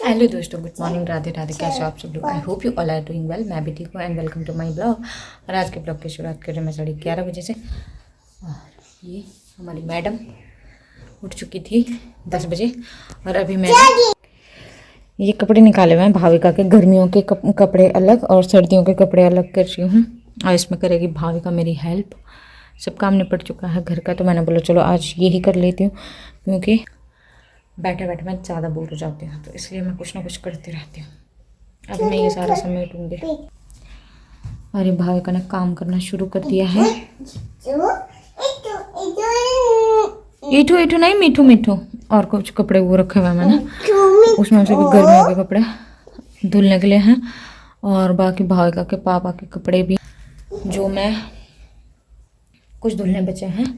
Hello दोस्तों, good morning, Radhe Radhe. कैसे हो आप सब लोग? I hope you all are doing well. मैं भी ठीक हूँ and welcome to my blog. और आज के ब्लॉग की शुरुआत कर रहे हैं मैं 11:30 बजे से। और ये हमारी मैडम उठ चुकी थी 10 बजे। और अभी मैं ये कपड़े निकाले हुए हैं भाविका के, गर्मियों के कपड़े अलग और सर्दियों के कपड़े अलग कर रही हूँ। और इसमें करेगी भाविका मेरी हेल्प। सब काम निपट चुका है घर का, तो मैंने बोला चलो आज यही कर लेती हूँ, क्योंकि बैठे बैठे मैं ज़्यादा बोर हो जाती हूँ, तो इसलिए मैं कुछ ना कुछ करती रहती हूँ। अब मैं ये सारा समेटूंगी। अरे भाविका ने काम करना शुरू कर दिया है। ईठू ईठू नहीं, मीठू मीठू। और कुछ कपड़े वो रखे हुए हैं मैंने, उसमें से भी गर्मियों के कपड़े धुलने के लिए हैं। और बाकी भाविका के पापा के कपड़े भी जो मैं कुछ धुलने बचे हैं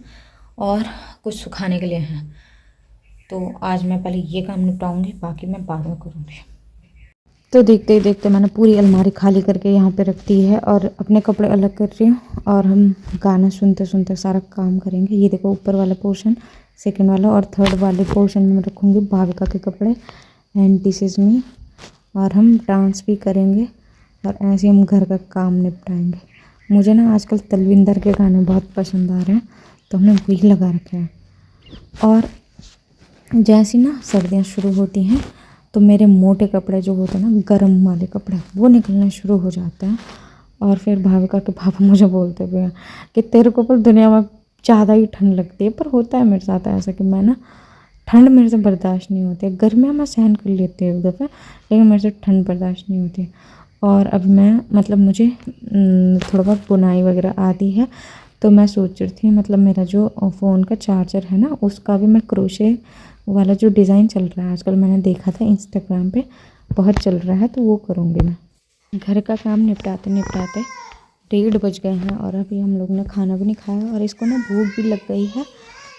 और कुछ सुखाने के लिए हैं। तो आज मैं पहले ये काम निपटाऊंगी, बाकी मैं बाद में करूँगी। तो देखते ही देखते मैंने पूरी अलमारी खाली करके यहाँ पे रख दी है और अपने कपड़े अलग कर रही हूँ। और हम गाना सुनते सुनते सारा काम करेंगे। ये देखो ऊपर वाला पोर्शन, सेकंड वाला और थर्ड वाले पोर्शन में मैं रखूँगी भाविका के कपड़े एंड दिस इज़ मी। और हम डांस भी करेंगे और ऐसे हम घर का काम निपटाएंगे। मुझे ना आजकल तलविंदर के गाने बहुत पसंद आ रहे हैं, तो हमने वही लगा रखे हैं। और जैसी ना सर्दियाँ शुरू होती हैं तो मेरे मोटे कपड़े जो होते हैं ना, गर्म वाले कपड़े, वो निकलना शुरू हो जाते हैं। और फिर भाविका के पापा मुझे बोलते हुए हैं कि तेरे को पर दुनिया में ज़्यादा ही ठंड लगती है। पर होता है मेरे साथ ऐसा कि मैं ना, ठंड मेरे से बर्दाश्त नहीं होती है। गर्मियाँ मैं सहन कर लेती हूँ एक दफ़ा, लेकिन मेरे से ठंड बर्दाश्त नहीं होती। और अब मैं मतलब मुझे थोड़ा बहुत बुनाई वगैरह आती है, तो मैं सोच रही थी मतलब मेरा जो फ़ोन का चार्जर है ना, उसका भी मैं क्रोशे वाला जो डिज़ाइन चल रहा है आजकल, मैंने देखा था इंस्टाग्राम पे बहुत चल रहा है, तो वो करूँगी मैं। घर का काम निपटाते निपटाते 1:30 बज गए हैं और अभी हम लोग ने खाना भी नहीं खाया। और इसको ना भूख भी लग गई है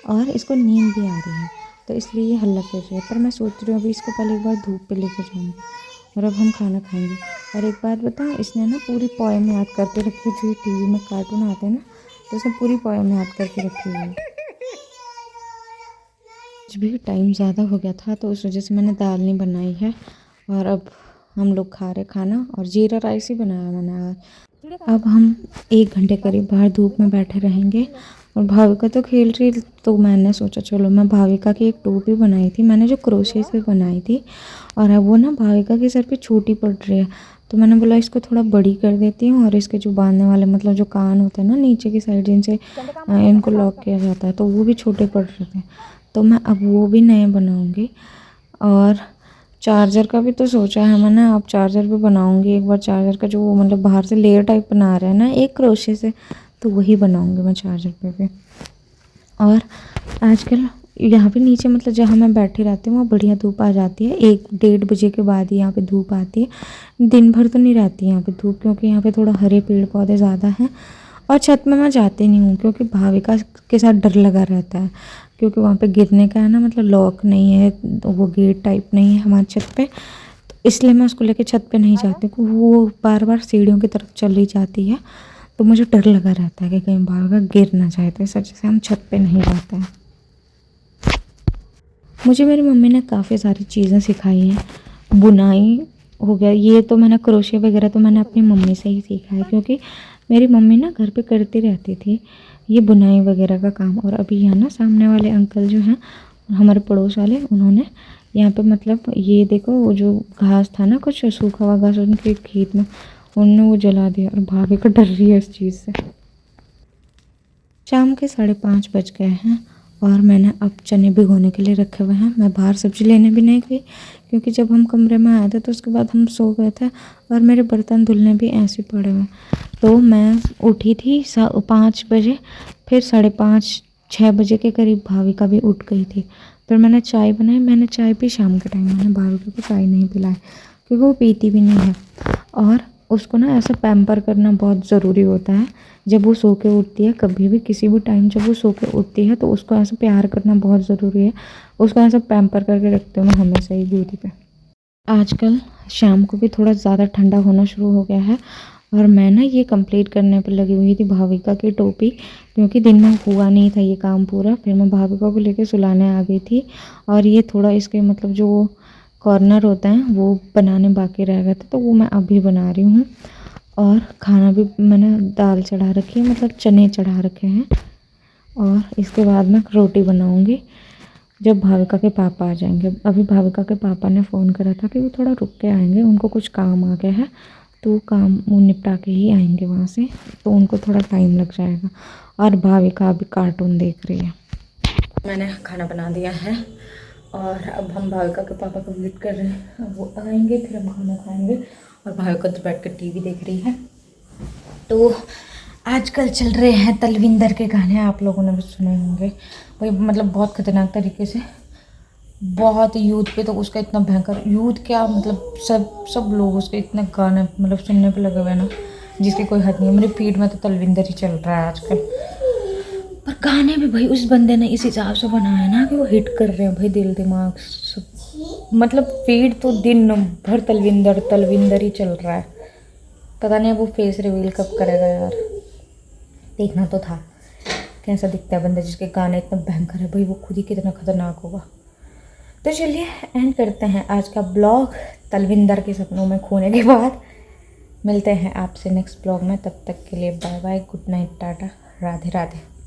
और इसको नींद भी आ रही है, तो इसलिए ये हल्ला कर रही है। पर मैं सोच रही हूँ अभी इसको पहले एक बार धूप पे लेकर जाऊँगी और अब हम खाना खाएंगे। और एक बात बताऊँ, इसने ना पूरी पोएम याद करके रखी थी। टीवी में कार्टून आते हैं ना, तो उसने पूरी पोएम याद करके रखी हुई है। कुछ भी टाइम ज़्यादा हो गया था, तो उस वजह से मैंने दाल नहीं बनाई है। और अब हम लोग खा रहे खाना, और जीरा राइस ही बनाया मैंने आज। अब हम 1 घंटे करीब बाहर धूप में बैठे रहेंगे। और भाविका तो खेल रही, तो मैंने सोचा चलो मैं भाविका की एक टोपी बनाई थी मैंने, जो क्रोशे से बनाई थी। और अब वो ना भाविका के सर पे छोटी पड़ रही है, तो मैंने बोला इसको थोड़ा बड़ी कर देती हूँ। और इसके जो बांधने वाले मतलब जो कान होते हैं ना नीचे की साइड, जिनसे इनको लॉक किया जाता है, तो वो भी छोटे पड़ रहे थे, तो मैं अब वो भी नए बनाऊंगी। और चार्जर का भी तो सोचा है मैंने, अब चार्जर भी बनाऊंगी एक बार। चार्जर का जो मतलब बाहर से लेयर टाइप बना रहे हैं ना एक क्रोशे से, तो वही बनाऊंगी मैं चार्जर पे भी। और आजकल यहाँ पे नीचे मतलब जहाँ मैं बैठी रहती हूँ वहाँ बढ़िया धूप आ जाती है। 1-1:30 बजे के बाद ही यहाँ पे धूप आती है। दिन भर तो नहीं रहती है यहाँ पे धूप, क्योंकि यहाँ पे थोड़ा हरे पेड़ पौधे ज़्यादा हैं। और छत में मैं जाती नहीं हूँ, क्योंकि भाविका के साथ डर लगा रहता है, क्योंकि वहाँ पे गिरने का है ना, मतलब लॉक नहीं है, वो गेट टाइप नहीं है हमारी छत पे, तो इसलिए मैं उसको लेके छत पे नहीं जाती। वो बार बार सीढ़ियों की तरफ चली जाती है, तो मुझे डर लगा रहता है कि कहीं भाविका गिर ना जाए, तो इस वजह से हम छत पे नहीं जाते हैं। मुझे मेरी मम्मी ने काफ़ी सारी चीज़ें सिखाई हैं। बुनाई हो गया, ये तो मैंने क्रोशे वगैरह तो मैंने अपनी मम्मी से ही सीखा है, क्योंकि मेरी मम्मी ना घर पे करती रहती थी ये बुनाई वगैरह का काम। और अभी यहाँ ना सामने वाले अंकल जो हैं हमारे पड़ोस वाले, उन्होंने यहाँ पे मतलब ये देखो वो जो घास था ना, कुछ सूखा हुआ घास उनके खेत में, उन्होंने वो जला दिया। और भाभी को डर रही है इस चीज़ से। शाम के 5:30 बज गए हैं और मैंने अब चने भिगोने के लिए रखे हुए हैं। मैं बाहर सब्ज़ी लेने भी नहीं गई, क्योंकि जब हम कमरे में आए थे तो उसके बाद हम सो गए थे और मेरे बर्तन धुलने भी ऐसे पड़े हुए। तो मैं उठी थी 5 बजे, फिर 5:30-6 बजे के करीब भाविका भी उठ गई थी। फिर मैंने चाय बनाई। मैंने चाय पी शाम के टाइम, मैंने भाविका को चाय नहीं पिलाई, क्योंकि वो पीती भी नहीं है। और उसको ना ऐसा पैम्पर करना बहुत ज़रूरी होता है। जब वो सो के उठती है, कभी भी किसी भी टाइम जब वो सो के उठती है, तो उसको ऐसा प्यार करना बहुत ज़रूरी है। उसको ऐसा पैम्पर करके रखती हूँ मैं हमेशा ही ब्यूटी पे। आजकल शाम को भी थोड़ा ज़्यादा ठंडा होना शुरू हो गया है और मैं ना ये कंप्लीट करने पर लगी हुई थी भाविका की टोपी, क्योंकि दिन में हुआ नहीं था ये काम पूरा। फिर मैं भाविका को लेकर सुलाने आ गई थी और ये थोड़ा इसके मतलब जो कॉर्नर होता है वो बनाने बाकी रह गए थे, तो वो मैं अभी बना रही हूँ। और खाना भी मैंने दाल चढ़ा रखी है, मतलब चने चढ़ा रखे हैं। और इसके बाद मैं रोटी बनाऊँगी जब भाविका के पापा आ जाएंगे। अभी भाविका के पापा ने फ़ोन करा था कि वो थोड़ा रुक के आएंगे, उनको कुछ काम आ गया है, तो वो काम वो निपटा के ही आएंगे वहाँ से, तो उनको थोड़ा टाइम लग जाएगा। और भाविका अभी कार्टून देख रही है। मैंने खाना बना दिया है और अब हम भाविका के पापा को वेट कर रहे हैं। अब वो आएंगे फिर हम खाना खाएंगे। और भाविका तो बैठ कर टीवी देख रही है। तो आजकल चल रहे हैं तलविंदर के गाने, आप लोगों ने भी सुने होंगे भाई, मतलब बहुत खतरनाक तरीके से, बहुत यूथ पे तो उसका इतना भयंकर, यूथ क्या मतलब सब लोग उसके इतने गाने मतलब सुनने पे लगे हुए हैं ना, जिसकी कोई हद नहीं है। मेरी फीड में तो तलविंदर ही चल रहा है आजकल। पर गाने भी भाई उस बंदे ने इस हिसाब से बनाया ना कि वो हिट कर रहे हैं भाई, दिल दिमाग सब। मतलब फीड तो दिन भर तलविंदर तलविंदर ही चल रहा है। पता नहीं वो फेस रिवील कब करेगा यार, देखना तो था कैसा दिखता है बंदा जिसके गाने इतना भयंकर है भाई, वो खुद ही कितना खतरनाक होगा। तो चलिए एंड करते हैं आज का ब्लॉग तलविंदर के सपनों में खोने के बाद। मिलते हैं आपसे नेक्स्ट ब्लॉग में, तब तक के लिए bye bye, good night, tata, Radhe Radhe.